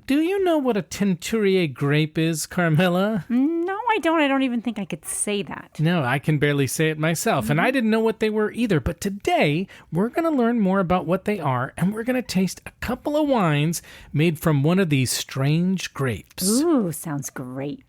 Do you know what a teinturier grape is, Carmela? No, I don't. I don't even think I could say that. No, I can barely say it myself, and I didn't know what they were either. But today, we're going to learn more about what they are, and we're going to taste a couple of wines made from one of these strange grapes. Ooh, sounds great.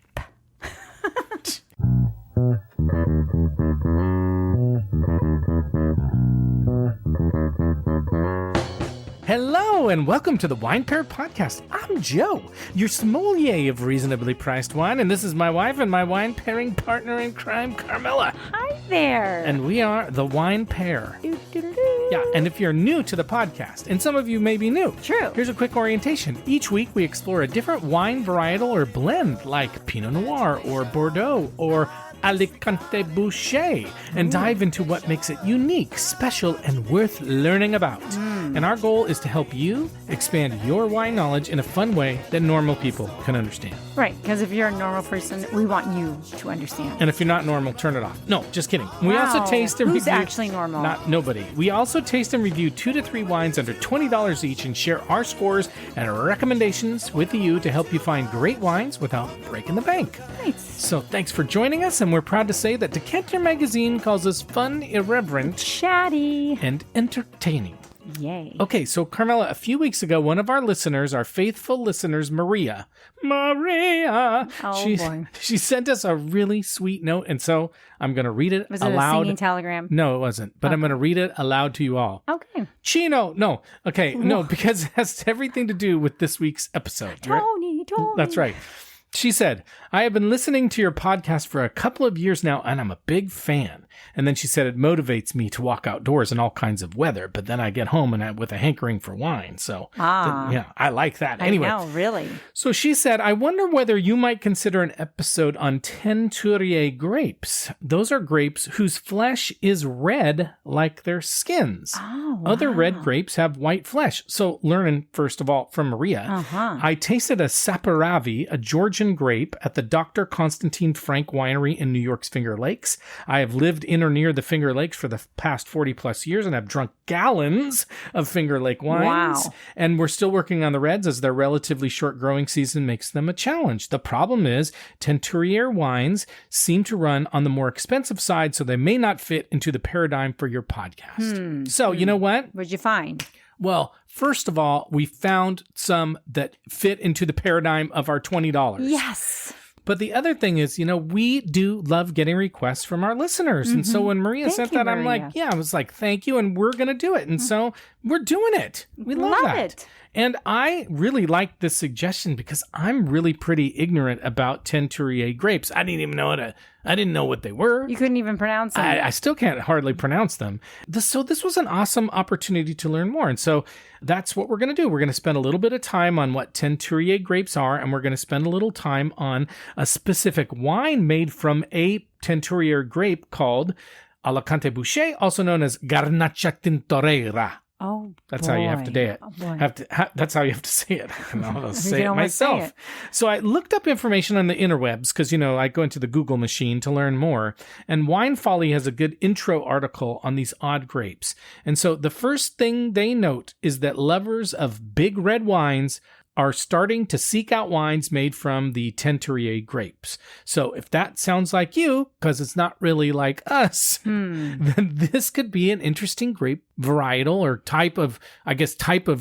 Hello and welcome to the Wine Pair Podcast. I'm Joe, your sommelier of reasonably priced wine, and this is my wife and my wine pairing partner in crime, Carmela. Hi there. And we are the Wine Pair. Yeah, and if you're new to the podcast, and some of you may be new, True. Here's a quick orientation. Each week we explore a different wine varietal or blend, like Pinot Noir or Bordeaux or Alicante Bouschet, and dive into what makes it unique, special, and worth learning about. And our goal is to help you expand your wine knowledge in a fun way that normal people can understand. Right, because if you're a normal person, we want you to understand. And if you're not normal, turn it off. No, just kidding. We also taste and Who's review... actually normal? Not nobody. We also taste and review 2 to 3 wines under $20 each and share our scores and recommendations with you to help you find great wines without breaking the bank. Nice. So thanks for joining us, and we're proud to say that Decanter Magazine calls us fun, irreverent, Chatty. and entertaining. Yay. Okay, so Carmela, a few weeks ago, one of our listeners, our faithful listeners, Maria, Oh, boy. she sent us a really sweet note, and so I'm going to read it Was it aloud. a singing telegram? No, it wasn't, but I'm going to read it aloud to you all. Okay. Chino, no. Okay, no, because it has everything to do with this week's episode. Tony. That's right. She said, I have been listening to your podcast for a couple of years now, and I'm a big fan. And then she said, it motivates me to walk outdoors in all kinds of weather, but then I get home and with a hankering for wine. So, yeah, I like that. Anyway, I know, really. So she said, I wonder whether you might consider an episode on teinturier grapes. Those are grapes whose flesh is red like their skins. Oh, wow. Other red grapes have white flesh. So learning, first of all, from Maria, I tasted a Saperavi, a Georgian grape, at the Dr. Constantine Frank Winery in New York's Finger Lakes. I have lived in or near the Finger Lakes for the past 40 plus years and have drunk gallons of Finger Lake wines. Wow. And we're still working on the reds as their relatively short growing season makes them a challenge. The problem is teinturier wines seem to run on the more expensive side, so they may not fit into the paradigm for your podcast. So you know what? What'd you find? Well, first of all, we found some that fit into the paradigm of our $20. Yes. But the other thing is, we do love getting requests from our listeners. And so when Maria sent that, I'm like, I was like, thank you. And we're going to do it. And so we're doing it. We love that. It. And I really like this suggestion because I'm really pretty ignorant about teinturier grapes. I didn't even know I didn't know what they were. You couldn't even pronounce them. I still can't hardly pronounce them. So this was an awesome opportunity to learn more. And so that's what we're going to do. We're going to spend a little bit of time on what teinturier grapes are, and we're going to spend a little time on a specific wine made from a teinturier grape called Alicante Bouschet, also known as Garnacha Tintorera. Oh, that's how you have to say it. Oh, boy. That's how you have to say it. I know how to say it don't want to say myself. it. So I looked up information on the interwebs because, I go into the Google machine to learn more. And Wine Folly has a good intro article on these odd grapes. And so the first thing they note is that lovers of big red wines are starting to seek out wines made from the teinturier grapes. So if that sounds like you, because it's not really like us, then this could be an interesting grape varietal or type of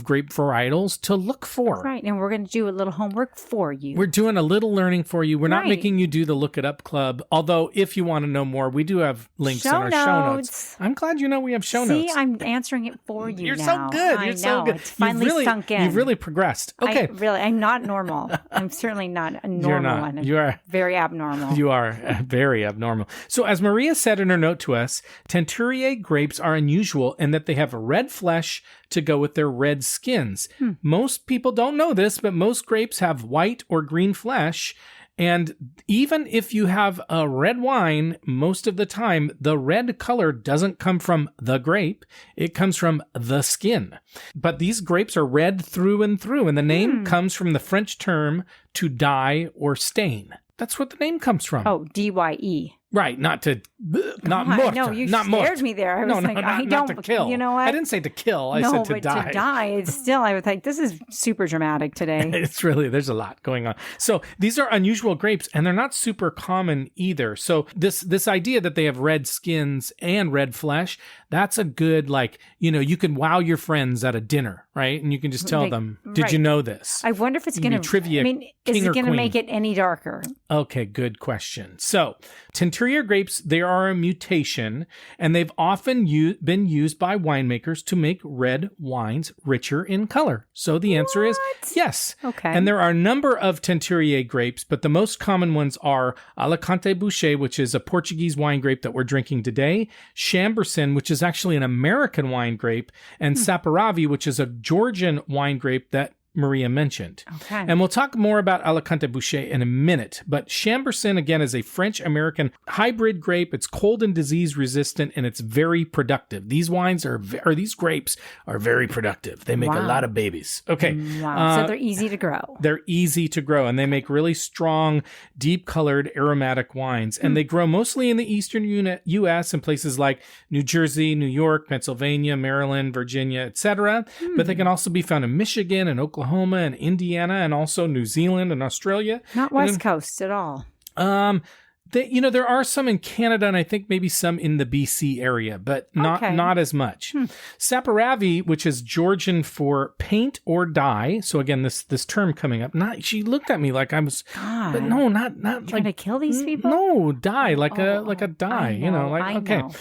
grape varietals to look for. Right, and we're going to do a little homework for you. We're doing a little learning for you. We're not Right. making you do the Look It Up Club, although if you want to know more, we do have links in our show notes. I'm glad we have show notes. See, I'm answering it for you You're now. so good. I You're know. so good. It's finally sunk in. You've really progressed. Okay. I'm not normal. I'm certainly not a normal You're not. one. You are very abnormal. You are very abnormal. So as Maria said in her note to us, teinturier grapes are unusual in that they have a red flesh to go with their red skins. Most people don't know this, but most grapes have white or green flesh. And even if you have a red wine, most of the time, the red color doesn't come from the grape. It comes from the skin. But these grapes are red through and through. And the name comes from the French term to dye or stain. That's what the name comes from. Oh, D-Y-E. Right, not morte. No, you not scared morte. me there. I was I not don't, to kill. you know what? I didn't say to kill. I said to die. To die. It's still, I was like, this is super dramatic today. It's really, there's a lot going on. So these are unusual grapes, and they're not super common either. So this idea that they have red skins and red flesh, that's a good, like, you can wow your friends at a dinner, right? And you can just tell them, did you know this? I wonder if it's going to, trivia. is it going to make it any darker? Okay, good question. So teinturier grapes, they are a mutation, and they've often been used by winemakers to make red wines richer in color. So the answer is yes. Okay. And there are a number of teinturier grapes, but the most common ones are Alicante Bouschet, which is a Portuguese wine grape that we're drinking today, Chambourcin, which is actually an American wine grape, and Saperavi, which is a Georgian wine grape that Maria mentioned. Okay. And we'll talk more about Alicante Bouschet in a minute, but Chambourcin, again, is a French-American hybrid grape. It's cold and disease resistant, and it's very productive. These these grapes are very productive. They make a lot of babies. Okay. Wow. So they're easy to grow. They're easy to grow, and they make really strong, deep-colored aromatic wines. And they grow mostly in the eastern U.S. in places like New Jersey, New York, Pennsylvania, Maryland, Virginia, etc. But they can also be found in Michigan and Oklahoma and Indiana, and also New Zealand and Australia. Not West Coast at all. There are some in Canada, and I think maybe some in the BC area, but not as much. Saperavi, which is Georgian for paint or dye. So again, this term coming up. She looked at me like I was, but no, not trying like to kill these people. No, dye like a dye. I know.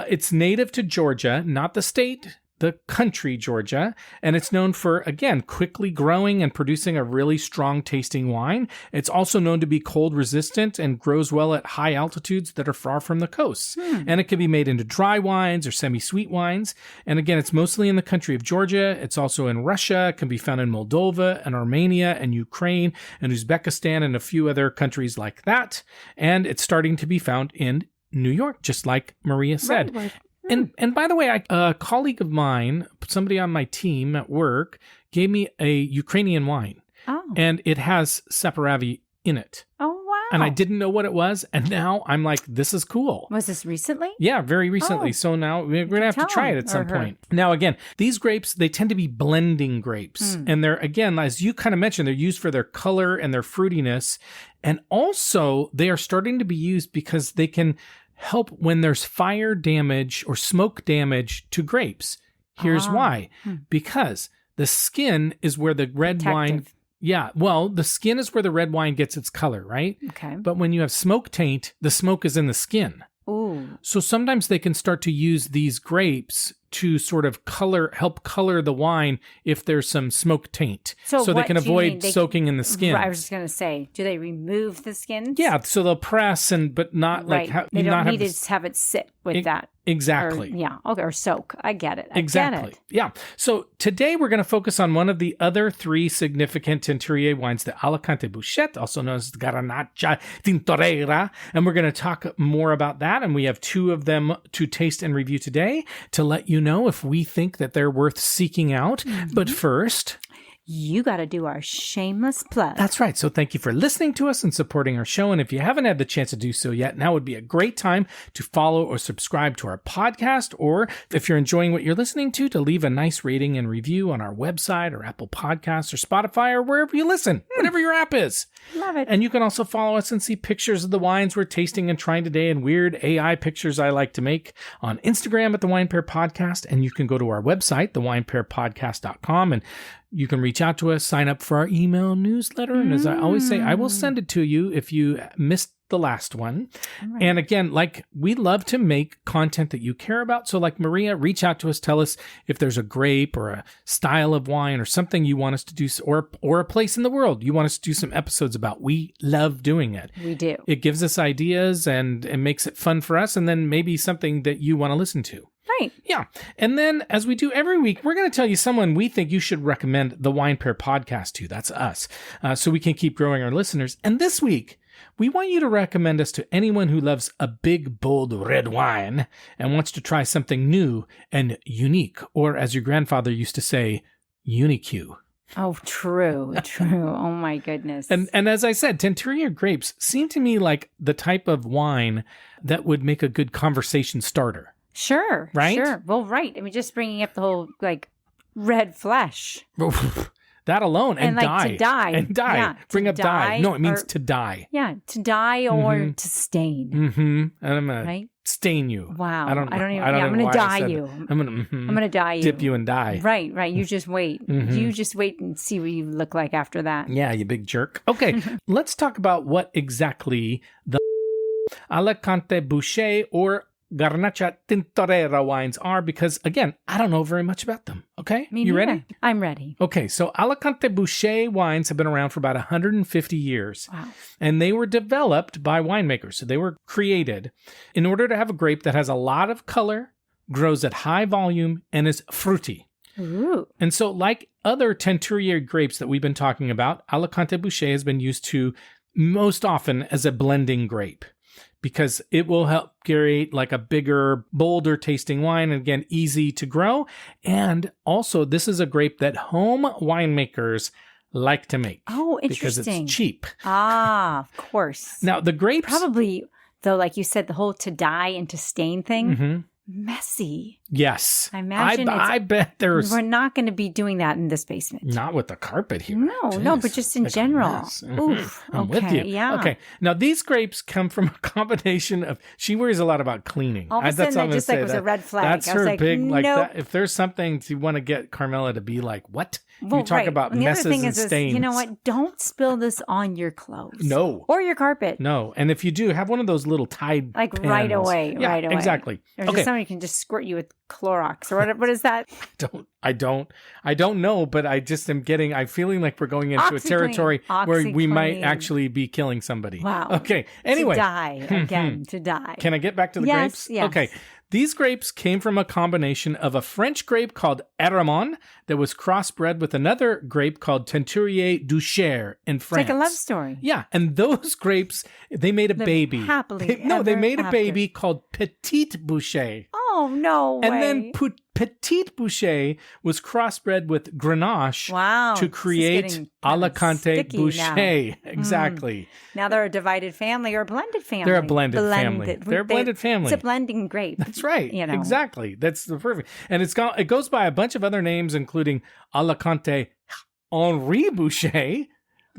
It's native to Georgia, not the state, the country, Georgia, and it's known for, again, quickly growing and producing a really strong tasting wine. It's also known to be cold resistant and grows well at high altitudes that are far from the coasts. And it can be made into dry wines or semi-sweet wines. And again, it's mostly in the country of Georgia. It's also in Russia. It can be found in Moldova and Armenia and Ukraine and Uzbekistan and a few other countries like that. And it's starting to be found in New York, just like Maria said. Right. And by the way, a colleague of mine, somebody on my team at work, gave me a Ukrainian wine. Oh. And it has Saperavi in it. Oh, wow. And I didn't know what it was. And now I'm like, this is cool. Was this recently? Yeah, very recently. So now we're going to have to try it at some point. Now, again, these grapes, they tend to be blending grapes. And they're, again, as you kind of mentioned, they're used for their color and their fruitiness. And also, they are starting to be used because they can help when there's fire damage or smoke damage to grapes. Here's why. Because the skin is where the red wine... Yeah, well, the skin is where the red wine gets its color, right? Okay. But when you have smoke taint, the smoke is in the skin. Ooh. So sometimes they can start to use these grapes to sort of help color the wine if there's some smoke taint. So they can avoid soaking in the skin. I was just going to say, do they remove the skin? Yeah, so they'll press but not right. They don't need to have it sit with that. Exactly. Or soak. I get it. Exactly. Yeah. So today we're going to focus on one of the other three significant teinturier wines, the Alicante Bouschet, also known as Garnacha Tintorera, and we're going to talk more about that. And we have two of them to taste and review today to let you know if we think that they're worth seeking out. But first, you got to do our shameless plug. That's right. So thank you for listening to us and supporting our show. And if you haven't had the chance to do so yet, now would be a great time to follow or subscribe to our podcast. Or if you're enjoying what you're listening to leave a nice rating and review on our website or Apple Podcasts or Spotify or wherever you listen, whatever your app is. Love it. And you can also follow us and see pictures of the wines we're tasting and trying today and weird AI pictures I like to make on Instagram at The Wine Pair Podcast. And you can go to our website, thewinepairpodcast.com, and you can reach out to us, sign up for our email newsletter. And as I always say, I will send it to you if you missed the last one. Right. And again, we love to make content that you care about. So like Maria, reach out to us, tell us if there's a grape or a style of wine or something you want us to do, or a place in the world you want us to do some episodes about. We love doing it. We do. It gives us ideas and makes it fun for us, and then maybe something that you want to listen to. Right. Yeah. And then, as we do every week, we're going to tell you someone we think you should recommend the Wine Pair Podcast to. That's us. So we can keep growing our listeners. And this week, we want you to recommend us to anyone who loves a big, bold red wine and wants to try something new and unique, or as your grandfather used to say, unique. Oh, true. Oh, my goodness. And as I said, teinturier grapes seem to me like the type of wine that would make a good conversation starter. Sure. Right? Sure. Well, right. I mean, just bringing up the whole, like, red flesh. That alone. And like die. to die. And die. Yeah, Bring up die. No, it means or, to die. Yeah, to die or to stain. Mm-hmm. And I'm going right? to stain you. Wow. I don't even. I'm going to die you. I'm going to die you. Dip you and die. Right. You just wait. Mm-hmm. You just wait and see what you look like after that. Yeah, you big jerk. Okay, let's talk about what exactly the Alicante Bouschet or Garnacha Tintorera wines are, because, again, I don't know very much about them. Okay? Me you neither. ready? I'm ready. Okay, so Alicante Bouschet wines have been around for about 150 years. Wow. And they were developed by winemakers. So they were created in order to have a grape that has a lot of color, grows at high volume, and is fruity. Ooh. And so, like other teinturier grapes that we've been talking about, Alicante Bouschet has been used to most often as a blending grape, because it will help create like a bigger, bolder tasting wine, and again, easy to grow. And also, this is a grape that home winemakers like to make. Oh, interesting. Because it's cheap. Ah, of course. Now, the grapes... Probably, though, like you said, the whole to die and to stain thing, Mm-hmm. messy. Yes. I imagine I bet there's... We're not going to be doing that in this basement. Not with the carpet here. No, Jeez, but just in like a general. mess. Mhm. Oof. I'm okay, with you. yeah. Okay. Now, these grapes come from a combination of... She worries a lot about cleaning. All of a That's sudden, all I'm that just gonna like say. was a red flag. That's I was her like, big... Like nope. that. If there's something you want to get Carmela to be like, what? Well, you talk right. about and the messes other thing and is, stains. you know what? Don't spill this on your clothes. No. Or your carpet. No. And if you do, have one of those little Tide Like pans. right away. Yeah, right away. exactly. Or just somebody can just squirt you with Clorox or what is that? I don't know, but I just am I'm feeling like we're going into a territory where we might actually be killing somebody. Wow. Okay. Anyway. To die again, to die. Can I get back to the Yes, grapes? yes. Okay. These grapes came from a combination of a French grape called Aramon that was crossbred with another grape called Teinturier du Cher in France. It's like a love story. Yeah, and those grapes, they made a baby. Happily they made a after. baby called Petite Bouschet. Oh, no way. And then Petite Bouschet was crossbred with Grenache to create Alicante Bouschet. Exactly. Now they're a divided family or a blended family. They're a blended family. They're a blended family. It's a blending grape. That's right. You know. Exactly. That's the perfect. And it goes by a bunch of other names, including Alicante Henri Bouschet,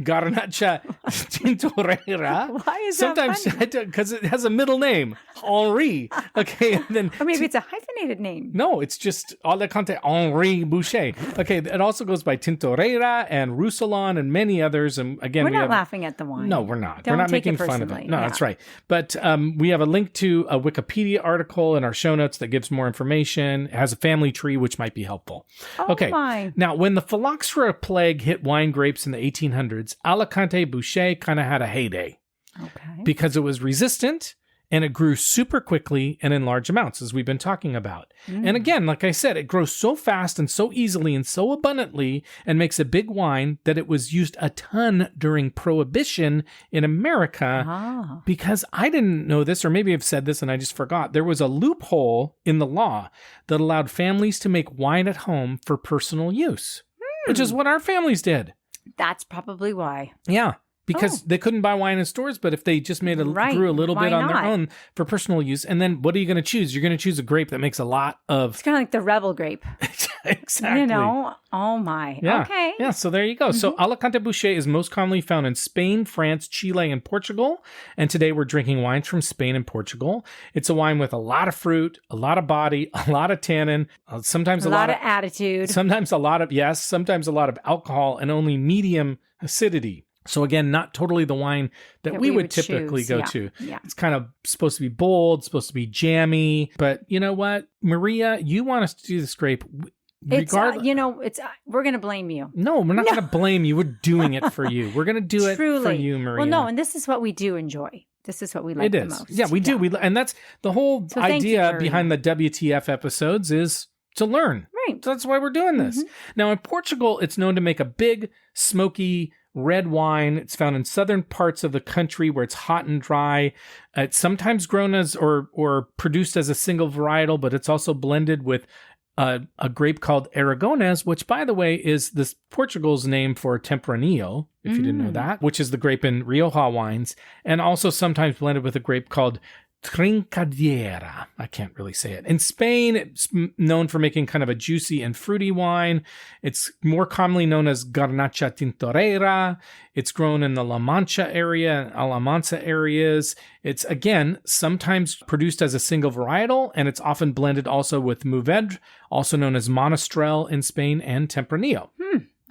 Garnacha Tintorera. Why is Sometimes that funny? Because it has a middle name, Henri. Okay, and then Or maybe it's a hyphenated name. no, it's just Alicante Henri Bouschet. Okay, it also goes by Tintorera and Roussillon and many others. And again, We're not laughing at the wine. No, we're not. Don't We're not take it making fun of it. personally. No, Yeah. that's right. But we have a link to a Wikipedia article in our show notes that gives more information. It has a family tree, which might be helpful. Oh, Okay. my. Now, when the phylloxera plague hit wine grapes in the 1800s, Alicante Bouschet kind of had a heyday Okay. because it was resistant and it grew super quickly and in large amounts, as we've been talking about. And again, like I said, it grows so fast and so easily and so abundantly and makes a big wine that it was used a ton during Prohibition in America. Because I didn't know this, or maybe I've said this and I just forgot. There was a loophole in the law that allowed families to make wine at home for personal use, which is what our families did. That's probably why. Yeah. Because they couldn't buy wine in stores, but if they just made grew a little Why bit on their not? own for personal use, and then what are you going to choose? You're going to choose a grape that makes a lot of... It's kind of like the rebel grape. Exactly. You know? Oh, my. Yeah. Okay. Yeah, so there you go. So Alicante Bouschet is most commonly found in Spain, France, Chile, and Portugal. And today we're drinking wines from Spain and Portugal. It's a wine with a lot of fruit, a lot of body, a lot of tannin, sometimes a lot of attitude. Sometimes a lot of alcohol, and only medium acidity. So again, not totally the wine that we would typically choose. go Yeah. to. Yeah. It's kind of supposed to be bold, supposed to be jammy. But you know what, Maria, you want us to do this grape. It's, we're going to blame you. No, we're not going to blame you. We're doing it for you. We're going to do it for you, Maria. Well, no, and this is what we do enjoy. This is what we like the most. Yeah, we do. And that's the whole idea behind the WTF episodes is to learn. Right. So that's why we're doing this. Now, in Portugal, it's known to make a big, smoky, red wine. It's found in southern parts of the country where it's hot and dry. It's sometimes grown as or produced as a single varietal, but it's also blended with a grape called Aragonés, which, by the way, is this Portugal's name for Tempranillo, if you didn't know that, which is the grape in Rioja wines, and also sometimes blended with a grape called Trincadeira. I can't really say it. In Spain, it's known for making kind of a juicy and fruity wine. It's more commonly known as Garnacha Tintorera. It's grown in the La Mancha area and Alamansa areas. It's, again, sometimes produced as a single varietal, and it's often blended also with Mourvedre, also known as Monastrell in Spain, and Tempranillo.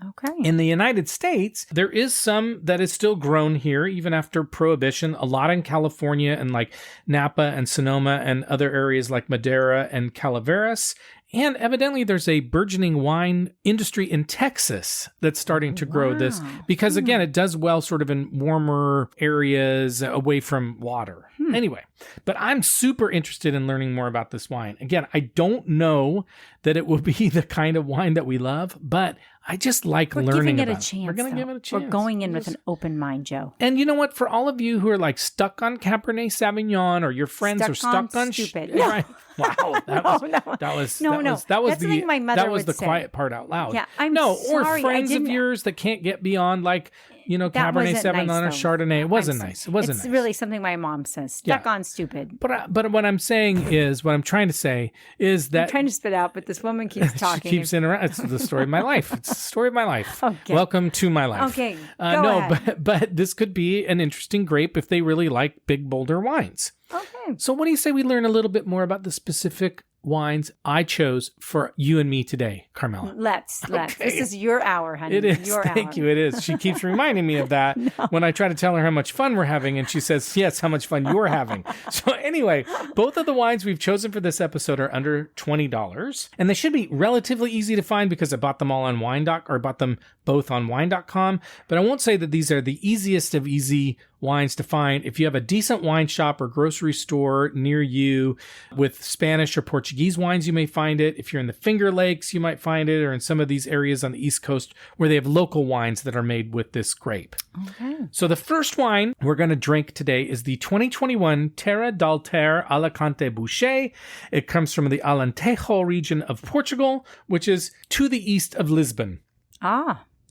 Okay. In the United States, there is some that is still grown here, even after Prohibition, a lot in California and like Napa and Sonoma and other areas like Madera and Calaveras. And evidently there's a burgeoning wine industry in Texas that's starting to grow this because, again, it does well sort of in warmer areas away from water. Anyway, but I'm super interested in learning more about this wine. Again, I don't know that it will be the kind of wine that we love, but I just like learning about it. We're going to give it a chance. We're going in with an open mind, Joe. And you know what? For all of you who are like stuck on Cabernet Sauvignon, or your friends are stuck on stupid. Right? Wow, that was That's something my mother would the say. Quiet part out loud. Yeah, I'm Or sorry. friends of yours that can't get beyond like, Cabernet Sauvignon or Chardonnay. It wasn't nice. It wasn't nice. It's really something my mom says. Stuck on stupid. But what I'm trying to say is that I'm trying to spit out, but this woman keeps talking. She keeps interrupting. It's the story of my life. It's the story of my life. Okay. Welcome to my life. Okay. Go ahead. But this could be an interesting grape if they really like big, bolder wines. Okay. So what do you say we learn a little bit more about the specific wines I chose for you and me today, Carmela? Let's. This is your hour, honey. It is. Your Thank hour. you. It is. She keeps reminding me of that when I try to tell her how much fun we're having, and she says, yes, how much fun you're having. So anyway, both of the wines we've chosen for this episode are under $20, and they should be relatively easy to find because I bought them all on bought them both on wine.com, but I won't say that these are the easiest of easy wines to find. If you have a decent wine shop or grocery store near you with Spanish or Portuguese wines, you may find it. If you're in the Finger Lakes, you might find it, or in some of these areas on the East Coast where they have local wines that are made with this grape. Okay. So the first wine we're going to drink today is the 2021 Terra d'Alter Alicante Bouschet. It comes from the Alentejo region of Portugal, which is to the east of Lisbon.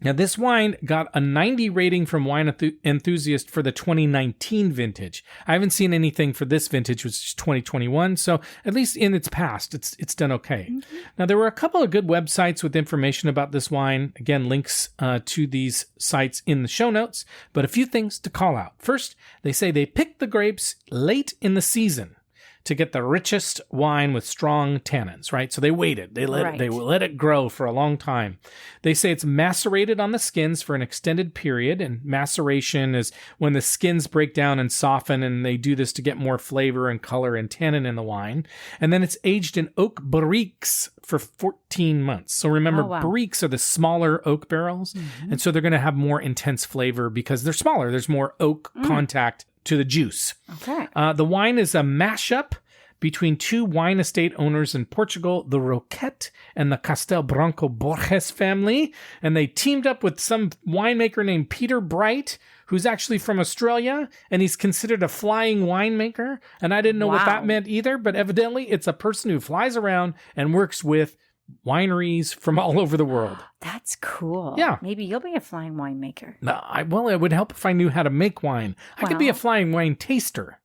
Now, this wine got a 90 rating from Wine Enthusiast for the 2019 vintage. I haven't seen anything for this vintage, which is 2021, so at least in its past, it's done okay. Mm-hmm. Now, there were a couple of good websites with information about this wine. Again, links to these sites in the show notes, but a few things to call out. First, they say they picked the grapes late in the season to get the richest wine with strong tannins, right? So they waited. They let it grow for a long time. They say it's macerated on the skins for an extended period, and maceration is when the skins break down and soften, and they do this to get more flavor and color and tannin in the wine. And then it's aged in oak barriques for 14 months. So remember, barriques are the smaller oak barrels, and so they're going to have more intense flavor because they're smaller. There's more oak contact to the juice. Okay. The wine is a mashup between two wine estate owners in Portugal, the Roquette and the Castel Branco Borges family, and they teamed up with some winemaker named Peter Bright, who's actually from Australia, and he's considered a flying winemaker, and I didn't know what that meant either, but evidently it's a person who flies around and works with wineries from all over the world. That's cool. Yeah. Maybe you'll be a flying winemaker. It would help if I knew how to make wine. I could be a flying wine taster.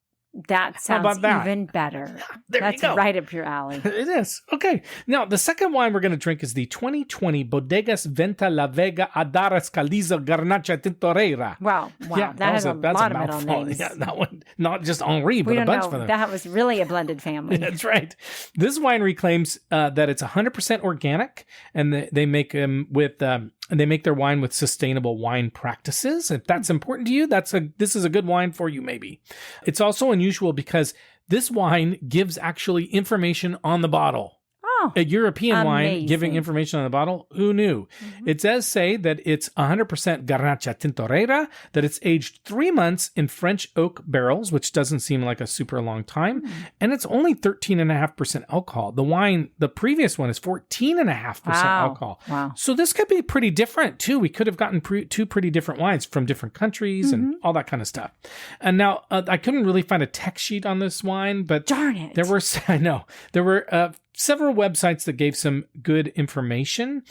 That sounds even better. That's right up your alley. It is. Okay. Now, the second wine we're going to drink is the 2020 Bodegas Venta La Vega Adaras Calizo Garnacha Tintorera. Wow. Yeah, that has a lot of middle names. Yeah, that one, not just Henri, but a bunch of them. That was really a blended family. That's right. This winery claims that it's 100% organic, and they make them with... and they make their wine with sustainable wine practices. If that's important to you, this is a good wine for you, maybe. It's also unusual because this wine gives actually information on the bottle. Oh, a European wine giving information on the bottle. Who knew? Mm-hmm. It does say that it's 100% Garnacha Tintorera, that it's aged 3 months in French oak barrels, which doesn't seem like a super long time. Mm-hmm. And it's only 13.5% alcohol. The previous one is 14.5% alcohol. Wow. So this could be pretty different too. We could have gotten two pretty different wines from different countries and all that kind of stuff. And now I couldn't really find a text sheet on this wine, but darn it. There were several websites that gave some good information.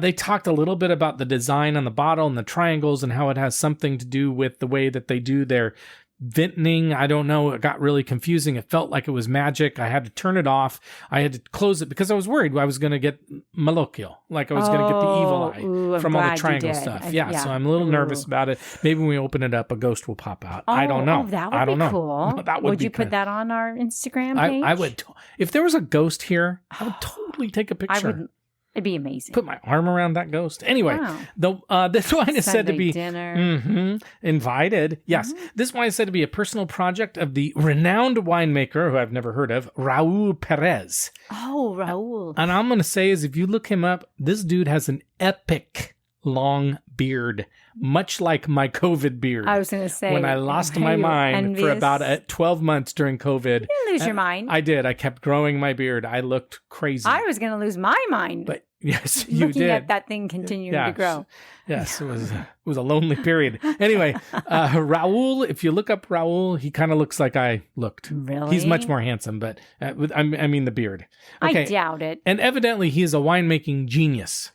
They talked a little bit about the design on the bottle and the triangles and how it has something to do with the way that they do their vintning. I don't know. It got really confusing. It felt like it was magic. I had to turn it off. I had to close it because I was worried I was going to get malocchio, like I was going to get the evil eye from all the triangle stuff. Yeah, so I'm a little nervous about it. Maybe when we open it up, a ghost will pop out. I don't know. That would be cool. That would you put that on our Instagram page? I would. If there was a ghost here, I would totally take a picture. It'd be amazing. Put my arm around that ghost. Anyway, this wine is said to be dinner. Invited. Yes, this wine is said to be a personal project of the renowned winemaker who I've never heard of, Raul Perez. Oh, Raul. And I'm going to say is if you look him up, this dude has an epic long beard, much like my COVID beard. I was going to say. When I lost my mind for about 12 months during COVID. You didn't lose your mind. I did. I kept growing my beard. I looked crazy. I was going to lose my mind. But yes, you Looking did. at that thing continuing to grow. Yes, it was a lonely period. Anyway, Raul, if you look up Raul, he kind of looks like I looked. Really? He's much more handsome, but I mean the beard. Okay. I doubt it. And evidently, he is a winemaking genius.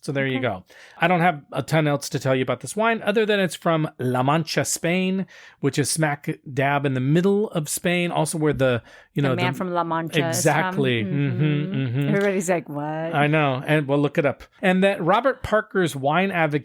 So there you go. I don't have a ton else to tell you about this wine, other than it's from La Mancha, Spain, which is smack dab in the middle of Spain, also where the man from La Mancha exactly. Is from. Everybody's like, what? I know, and we'll look it up. And that Robert Parker's Wine Advocate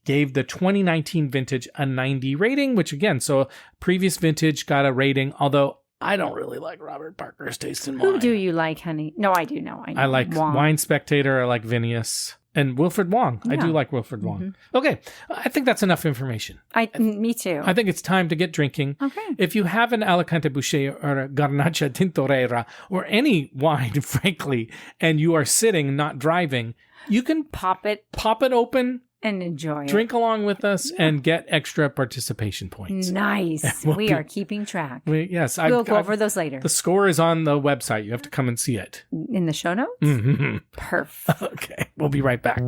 gave the 2019 vintage a 90 rating, which again, so previous vintage got a rating, although I don't really like Robert Parker's taste in wine. Who do you like, honey? No, I do know. I like Wine Spectator. I like Vinius. And Wilfred Wong. Yeah. I do like Wilfred Wong. Okay. I think that's enough information. Me too. I think it's time to get drinking. Okay. If you have an Alicante Bouschet or a Garnacha Tintorera or any wine, frankly, and you are sitting, not driving, you can pop it open and enjoy drink along with us and get extra participation points. Nice. We are keeping track. Yes. We'll go over those later. The score is on the website. You have to come and see it. In the show notes? Mm-hmm. Perfect. Okay. We'll be right back.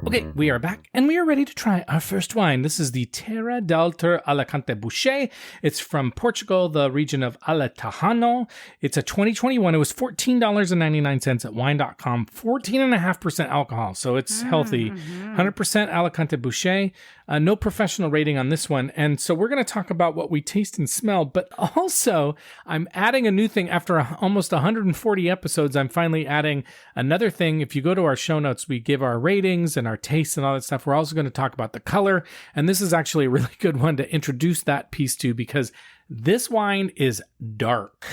Okay, we are back, and we are ready to try our first wine. This is the Terra d'Alter Alicante Bouschet. It's from Portugal, the region of Alentejo. It's a 2021. It was $14.99 at wine.com, 14.5% alcohol, so it's healthy. 100% Alicante Bouschet. No professional rating on this one, and so we're going to talk about what we taste and smell, but also I'm adding a new thing. After almost 140 episodes, I'm finally adding another thing. If you go to our show notes, we give our ratings and our tastes and all that stuff. We're also going to talk about the color, and this is actually a really good one to introduce that piece to because this wine is dark.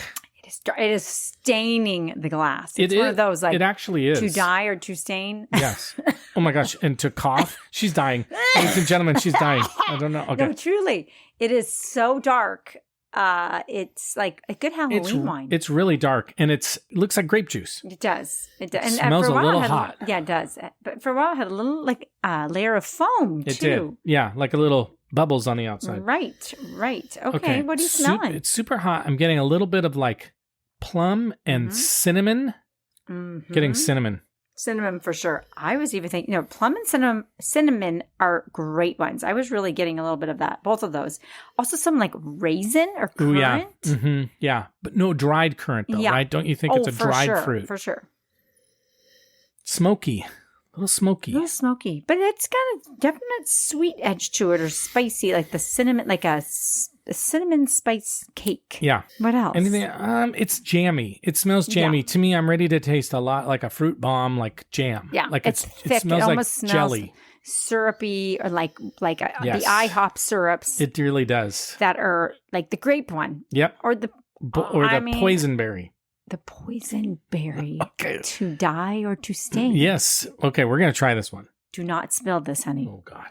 It is staining the glass. It's one of those, like, it actually is. To die or to stain. Yes. Oh my gosh. And to cough. She's dying. Ladies and gentlemen, she's dying. I don't know. Okay. No, truly. It is so dark. It's like a good Halloween wine. It's really dark, and it looks like grape juice. It does. It does. And smells a little hot. Yeah, it does. But for a while, it had a little layer of foam, too. It did. Yeah, like a little bubbles on the outside. Right. Okay. What are you smelling? It's super hot. I'm getting a little bit of like plum and cinnamon. Getting cinnamon. Cinnamon for sure. I was even thinking, plum and cinnamon are great ones. I was really getting a little bit of that, both of those. Also some like raisin or currant. Ooh, yeah. Yeah, but no dried currant though, right? Don't you think it's a dried fruit? For sure. Smoky. A little smoky. But it's got a definite sweet edge to it or spicy, like the cinnamon, like a cinnamon spice cake. Yeah. What else? Anything? It's jammy. It smells jammy. To me, I'm ready to taste a lot like a fruit bomb, like jam. Yeah. Like it's thick. It smells like smells jelly. Syrupy or like the IHOP syrups. It really does. That are like the grape one. Yep. Or the poison berry. The poison berry. Okay. To die or to stain. Yes. Okay, we're going to try this one. Do not spill this, honey. Oh, God.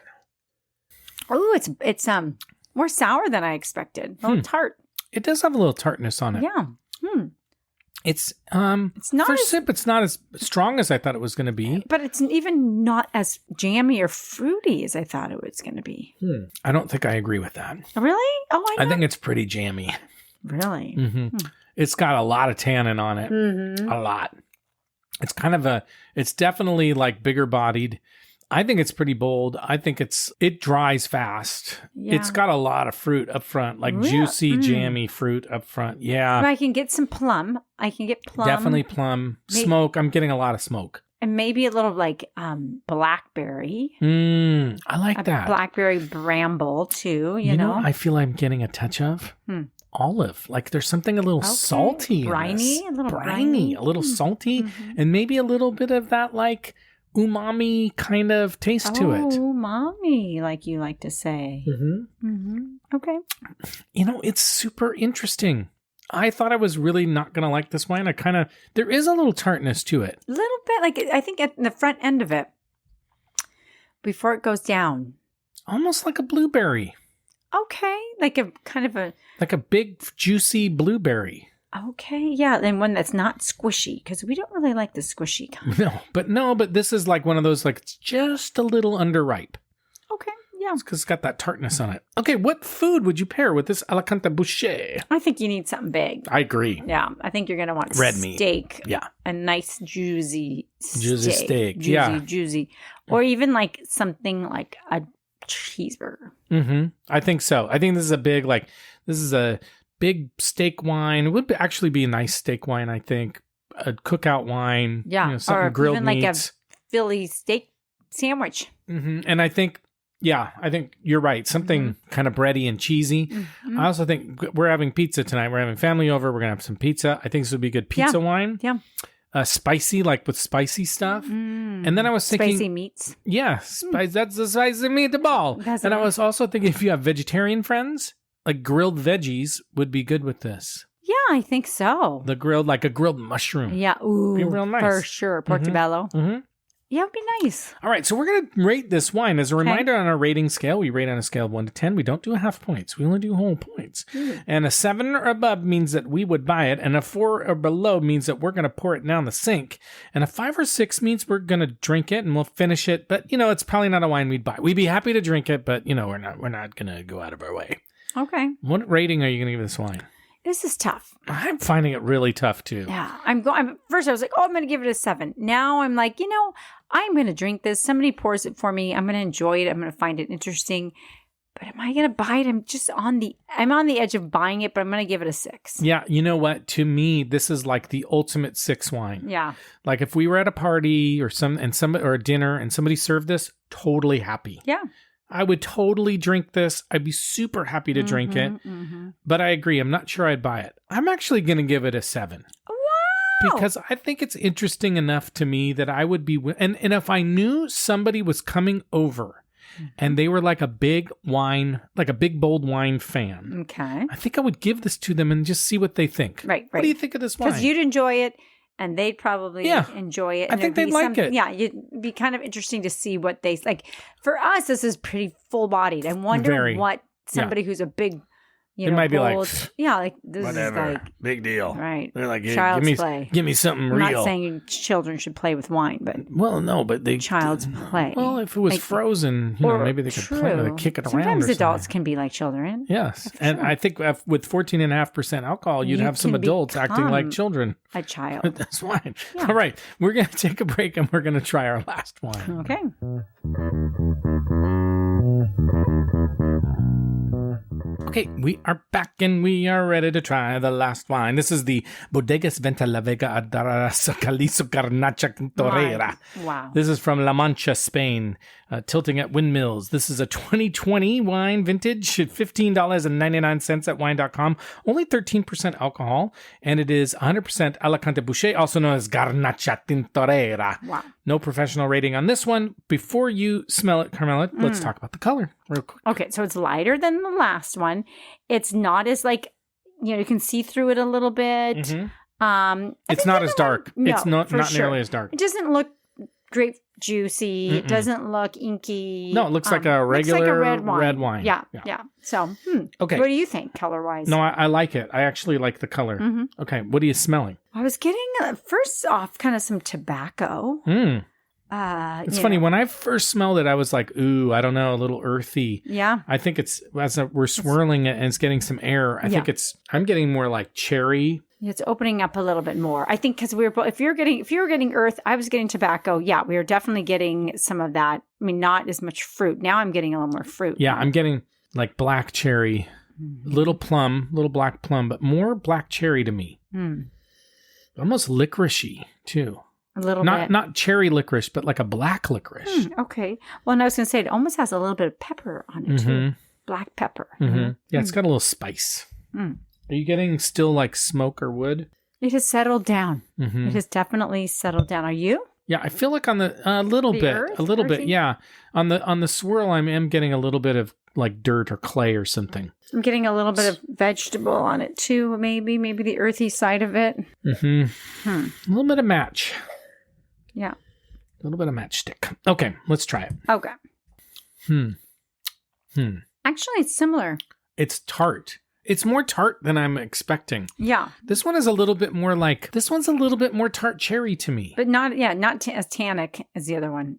Oh, it's more sour than I expected. A little tart. It does have a little tartness on it. Yeah. It's not first sip, it's not as strong as I thought it was going to be. But it's even not as jammy or fruity as I thought it was going to be. I don't think I agree with that. Really? Oh, I think it's pretty jammy. Really? Mm-hmm. It's got a lot of tannin on it. A lot. It's kind of it's definitely like bigger bodied. I think it's pretty bold. I think it dries fast. Yeah. It's got a lot of fruit up front, like Really? juicy, jammy fruit up front. Yeah. I can get some plum. I can get plum. Definitely plum. Smoke. I'm getting a lot of smoke. And maybe a little like blackberry. I like that. Blackberry bramble too, you know? I feel I'm getting a touch of olive. Like there's something a little salty. Briny? A little briny. A little salty. And maybe a little bit of that like umami kind of taste to it. Umami, like you like to say. Okay. It's super interesting. I thought I was really not going to like this wine. There is a little tartness to it. A little bit, like I think at the front end of it, before it goes down. Almost like a blueberry. Okay. Like a kind of a... Like a big, juicy blueberry. Okay, yeah. And one that's not squishy, because we don't really like the squishy kind. No, but this is like one of those, like, it's just a little underripe. Okay, yeah. It's because it's got that tartness on it. Okay, what food would you pair with this Alicante Bouschet? I think you need something big. I agree. Yeah, I think you're going to want red meat. Steak. Yeah. A nice juicy steak. Juicy. Or even like something like a cheeseburger. I think so. I think this is a big steak wine. It would actually be a nice steak wine, I think. A cookout wine. Yeah. Something or grilled even meats. like a Philly steak sandwich. And I think you're right. Something kind of bready and cheesy. I also think we're having pizza tonight. We're having family over. We're going to have some pizza. I think this would be good pizza wine. Yeah. Spicy, like with spicy stuff. And then I was thinking... Spicy meats. Yeah. That's the spicy meatball. And I was also thinking if you have vegetarian friends, like grilled veggies would be good with this. Yeah, I think so. Like a grilled mushroom. Yeah. Ooh. Be real nice. For sure. Portobello. Yeah, it'd be nice. All right, so we're going to rate this wine. As a reminder, on our rating scale, we rate on a scale of 1 to 10. We don't do half points. We only do whole points. And a 7 or above means that we would buy it. And a 4 or below means that we're going to pour it down the sink. And a 5 or 6 means we're going to drink it and we'll finish it. But, it's probably not a wine we'd buy. We'd be happy to drink it, but, we're not going to go out of our way. Okay. What rating are you going to give this wine? This is tough. I'm finding it really tough, too. Yeah. First, I was like, I'm going to give it a 7. Now I'm like, I'm going to drink this. Somebody pours it for me. I'm going to enjoy it. I'm going to find it interesting. But am I going to buy it? I'm on the edge of buying it, but I'm going to give it a 6. Yeah. You know what? To me, this is like the ultimate 6 wine. Yeah. Like if we were at a party or a dinner and somebody served this, totally happy. Yeah. I would totally drink this. I'd be super happy to drink it. But I agree. I'm not sure I'd buy it. I'm actually going to give it a 7. Wow. Because I think it's interesting enough to me that I would be... And if I knew somebody was coming over and they were like a big bold wine fan, okay, I think I would give this to them and just see what they think. Right. What do you think of this wine? Because you'd enjoy it. And they'd probably enjoy it. I think they'd like it. Yeah, it'd be kind of interesting to see what they like. For us, this is pretty full-bodied. I wonder what somebody who's a big, it might be like, this whatever, is like big deal, right? They're like, child's play. Give me something I'm real. not saying children should play with wine, but but child's play. Well, if it was frozen, maybe they could play with it, kick it around. Sometimes adults can be like children. Yes, and I think with 14.5% alcohol, you'd have some adults acting like children. A child. That's fine. Yeah. All right, we're going to take a break and we're going to try our last wine. Okay. Okay, we are back and we are ready to try the last wine. This is the Bodegas Venta La Vega Adaras Calizo Garnacha Tintorera. Wow. This is from La Mancha, Spain, tilting at windmills. This is a 2020 wine vintage at $15.99 at wine.com. Only 13% alcohol, and it is 100% Alicante Bouschet, also known as Garnacha Tintorera. Wow. No professional rating on this one. Before you smell it, Carmela, let's talk about the color real quick. Okay, so it's lighter than the last one. It's not as you can see through it a little bit. It's not as dark. It's not nearly as dark. It doesn't look grape juicy. It doesn't look inky. No, it looks like a regular red wine. Yeah. So, okay. What do you think color-wise? No, I like it. I actually like the color. Okay, what are you smelling? I was getting, first off, kind of some tobacco. It's funny. When I first smelled it, I was like, ooh, I don't know, a little earthy. Yeah. I think we're swirling it and it's getting some air. I think I'm getting more like cherry It's opening up a little bit more. I think because we were if you were getting earth, I was getting tobacco. Yeah, we were definitely getting some of that. I mean, not as much fruit. Now I'm getting a little more fruit. Yeah, I'm getting like black cherry, little black plum, but more black cherry to me. Almost licoricey too. A little bit. Not cherry licorice, but like a black licorice. Okay. Well, and I was going to say it almost has a little bit of pepper on it too. Black pepper. Yeah, it's got a little spice. Are you getting still like smoke or wood? It has settled down. It has definitely settled down. Are you? Yeah, I feel like on the a little bit. Yeah, on the swirl, I am getting a little bit of like dirt or clay or something. I'm getting a little bit of vegetable on it too. Maybe the earthy side of it. A little bit of match. Yeah, a little bit of matchstick. Okay, let's try it. Okay. Actually, it's similar. It's tart. It's more tart than I'm expecting. Yeah. This one is a little bit more like, this one's a little bit more tart cherry to me. But not as tannic as the other one.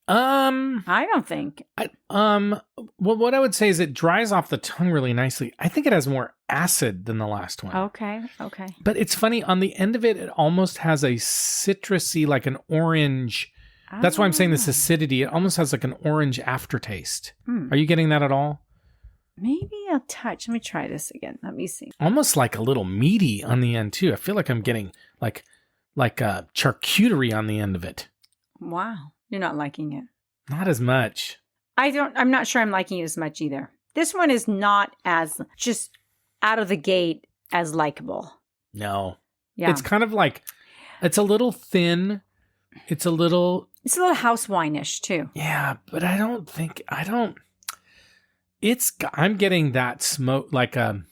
I don't think. Well, what I would say is it dries off the tongue really nicely. I think it has more acid than the last one. Okay. But it's funny, on the end of it, it almost has a citrusy, like an orange. That's why I'm saying this acidity. It almost has like an orange aftertaste. Are you getting that at all? Maybe a touch. Let me try this again. Let me see. Almost like a little meaty on the end too. I feel like I'm getting like a charcuterie on the end of it. Wow. You're not liking it. Not as much. I'm not sure I'm liking it as much either. This one is not as just out of the gate as likable. No. Yeah. It's kind of like, it's a little thin. It's a little house wine-ish too. Yeah, but I'm getting that smoke, like a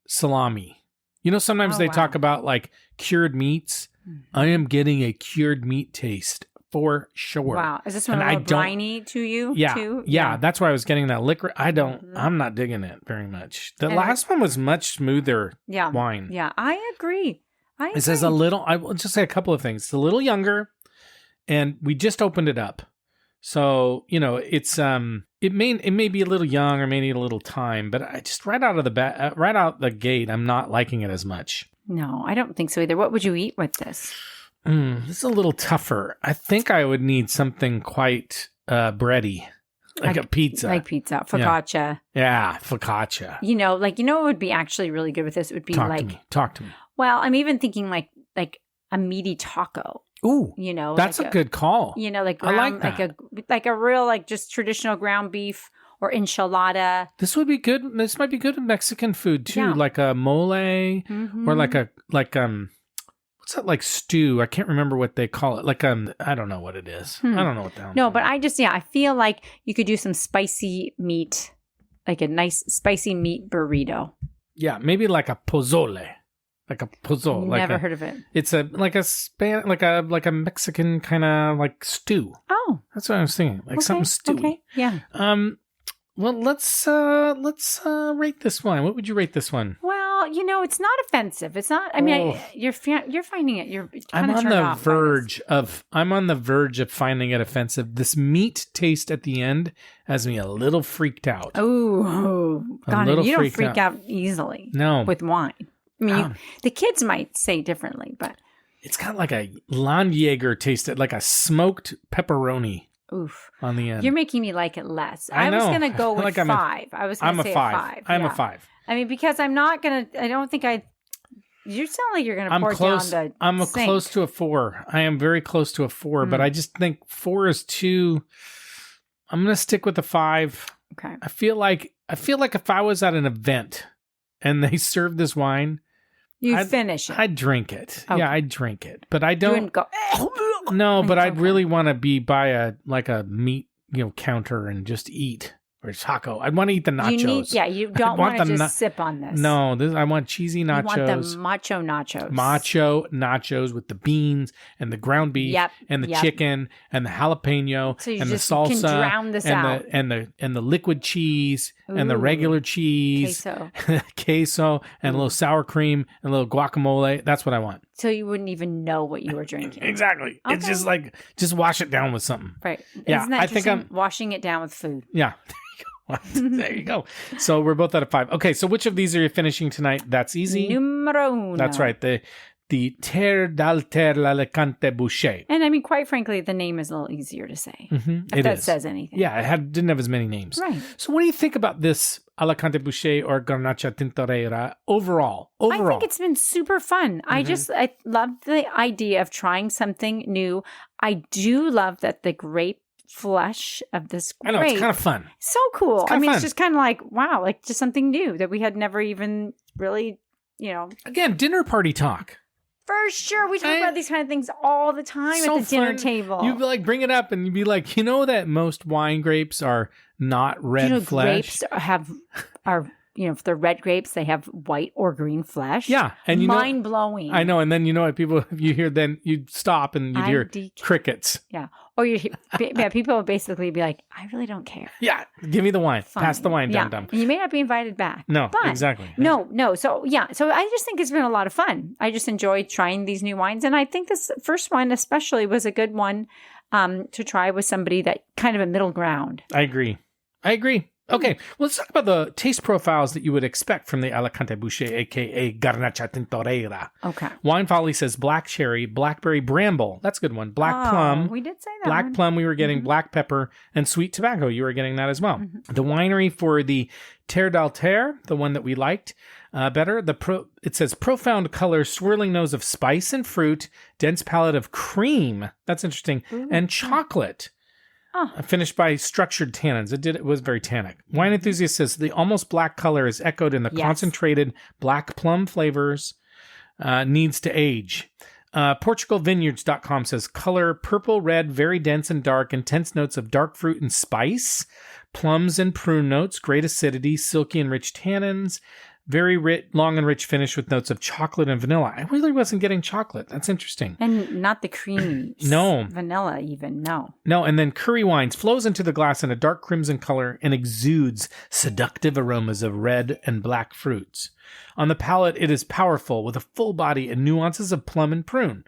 salami. You know, sometimes they talk about like cured meats. I am getting a cured meat taste for sure. Wow. Is this one a little briny to you too? Yeah. That's why I was getting that liquor. I'm not digging it very much. The last one was much smoother wine. Yeah, I agree. It says I will just say a couple of things. It's a little younger, and we just opened it up. So, you know, it's it may be a little young or may need a little time, but I just right out the gate, I'm not liking it as much. No, I don't think so either. What would you eat with this? This is a little tougher. I think I would need something quite bready, like a pizza. Like pizza, focaccia. Yeah, focaccia. You know, what would be actually really good with this? It would be Talk to me. Well, I'm even thinking like a meaty taco. Ooh, you know, that's a good call. You know, like ground, I like that. like a real like just traditional ground beef or enchilada. This would be good. This might be good with Mexican food too, like a mole or like what's that like stew? I can't remember what they call it. Like I don't know what it is. I don't know what that. No, but I feel like you could do some spicy meat, like a nice spicy meat burrito. Yeah, maybe like a pozole. Like a pozole. Never heard of it. It's a Mexican kind of like stew. Oh, that's what I was thinking. Like something stewy. Okay, yeah. Well, let's rate this one. What would you rate this one? Well, you know, it's not offensive. It's not. I mean, you're finding it. You're kind of turned off. I'm on the verge of finding it offensive. This meat taste at the end has me a little freaked out. Oh, God, you don't freak out easily. No, with wine. I mean, the kids might say differently, but it's got like a Landjaeger taste, like a smoked pepperoni. Oof. On the end. You're making me like it less. I was going to go with like 5. I was going to say a 5. I'm a 5. I mean, because I'm not going to, I don't think you sound like you're going to pour close, down the I'm sink. Close to a 4. I am very close to a 4, but I just think 4 is too, I'm going to stick with the 5. Okay. I feel like if I was at an event and they served this wine, I'd finish it. I'd drink it. Okay. Yeah, I'd drink it. But I don't. You wouldn't go. No, but I'd really want to be by a meat counter and just eat. Or taco. I'd want to eat the nachos. You don't want to just sip on this. No, I want cheesy nachos. You want the macho nachos. Macho nachos with the beans and the ground beef and the chicken and the jalapeno and the salsa. Can drown this out. And the liquid cheese and the regular cheese. Queso and a little sour cream and a little guacamole. That's what I want. So you wouldn't even know what you were drinking. Exactly. Okay. It's just like, just wash it down with something. Right. Yeah, Isn't that I think I'm washing it down with food. Yeah. There you go. So we're both out of 5. Okay, so which of these are you finishing tonight? That's easy. Numero uno. That's right. The Terra Alicante Bouschet. And I mean, quite frankly, the name is a little easier to say. If that says anything. Yeah, it didn't have as many names. Right. So what do you think about this Alicante Bouschet or Garnacha Tintorera overall? I think it's been super fun. I love the idea of trying something new. I do love that the grape flesh of this grape. I know, it's kind of fun. So cool. I mean, it's just kind of like, wow, like just something new that we had never even really, Again, dinner party talk. For sure. We talk about these kind of things all the time at the dinner table. You'd like bring it up and you'd be like, you know that most wine grapes are not red flesh? Grapes if they're red grapes, they have white or green flesh. Yeah. And mind-blowing. I know. And then what you hear, then you'd stop and you'd hear crickets. Yeah. Or people would basically be like, I really don't care. Yeah. Give me the wine. Fine. Pass the wine, dum-dum. And you may not be invited back. No, exactly. No. So I just think it's been a lot of fun. I just enjoyed trying these new wines. And I think this first one especially was a good one to try with somebody that kind of a middle ground. I agree. Okay, well, let's talk about the taste profiles that you would expect from the Alicante Bouschet, a.k.a. Garnacha Tintorera. Okay. Wine Folly says black cherry, blackberry bramble. That's a good one. Black plum. We did say that. Black plum, we were getting black pepper, and sweet tobacco. You were getting that as well. The winery for the Terre d'Alter, the one that we liked better, it says profound color, swirling nose of spice and fruit, dense palate of cream. That's interesting. And chocolate. Finished by structured tannins. It was very tannic. Wine Enthusiast says the almost black color is echoed in the concentrated black plum flavors. Needs to age. PortugalVineyards.com says color purple, red, very dense and dark, intense notes of dark fruit and spice, plums and prune notes, great acidity, silky and rich tannins. Very rich, long and rich finish with notes of chocolate and vanilla. I really wasn't getting chocolate. That's interesting. And not the creamy. No. Vanilla even, no. No, and then Curry Wines flows into the glass in a dark crimson color and exudes seductive aromas of red and black fruits. On the palate, it is powerful with a full body and nuances of plum and prune.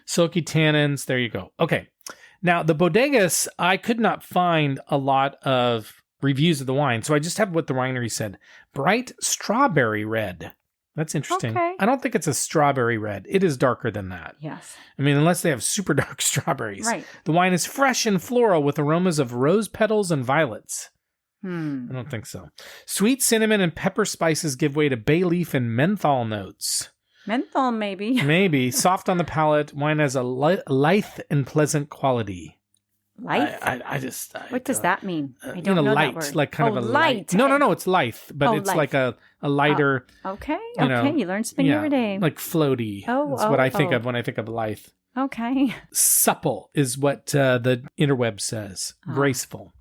Silky tannins, there you go. Okay. Now, the Bodegas, I could not find a lot of reviews of the wine, so I just have what the winery said. Bright strawberry red. That's interesting. Okay. I don't think it's a strawberry red. It is darker than that. Yes. I mean, unless they have super dark strawberries. Right. The wine is fresh and floral with aromas of rose petals and violets. I don't think so. Sweet cinnamon and pepper spices give way to bay leaf and menthol notes. Menthol, maybe. Maybe. Soft on the palate. Wine has a lithe and pleasant quality. Light? What does that mean? I don't know light, that word. like kind of a light. No, it's lithe, but it's lithe. like a lighter. Okay. You learn something every day. Like floaty. That's what I think of when I think of lithe. Okay. Supple is what the interweb says. Graceful.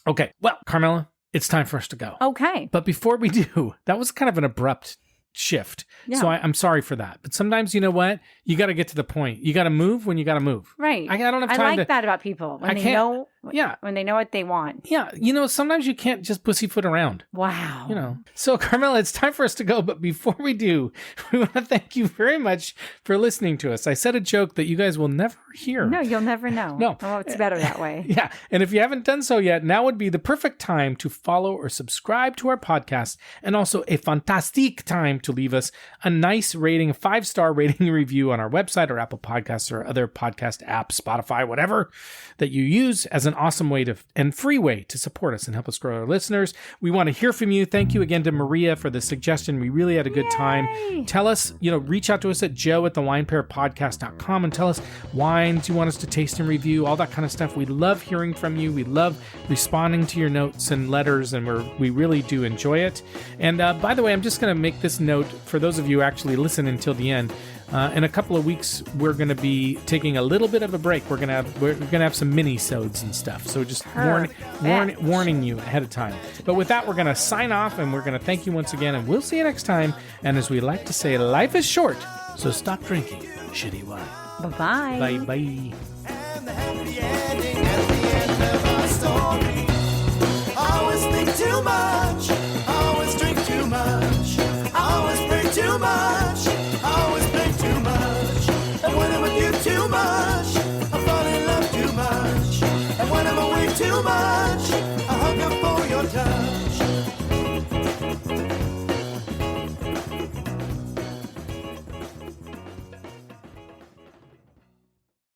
Okay. Well, Carmela, it's time for us to go. Okay. But before we do, that was kind of an abrupt shift. Yeah. So I'm sorry for that. But sometimes, you know what? You got to get to the point. You got to move when you got to move. Right. I don't have time I like that about people. When they know what they want. Yeah. Sometimes you can't just pussyfoot around. Wow. So Carmela, it's time for us to go. But before we do, we want to thank you very much for listening to us. I said a joke that you guys will never hear. No, you'll never know. No. Oh, it's better that way. Yeah. And if you haven't done so yet, now would be the perfect time to follow or subscribe to our podcast, and also a fantastic time to leave us a nice rating, a 5-star rating review on our website or Apple Podcasts or other podcast apps, Spotify, whatever that you use, as an awesome way and free way to support us and help us grow our listeners. We want to hear from you. Thank you again to Maria for the suggestion. We really had a good time. Tell us, reach out to us at joe@thewinepairpodcast.com and tell us wines you want us to taste and review, all that kind of stuff. We love hearing from you. We love responding to your notes and letters, and we really do enjoy it. And by the way, I'm just going to make this note for those of you who actually listen until the end. In a couple of weeks, we're going to be taking a little bit of a break. We're gonna have some mini-sodes and stuff. So just warning you ahead of time. But with that, we're going to sign off, and we're going to thank you once again, and we'll see you next time. And as we like to say, life is short, so stop drinking shitty wine. Bye-bye. Bye-bye.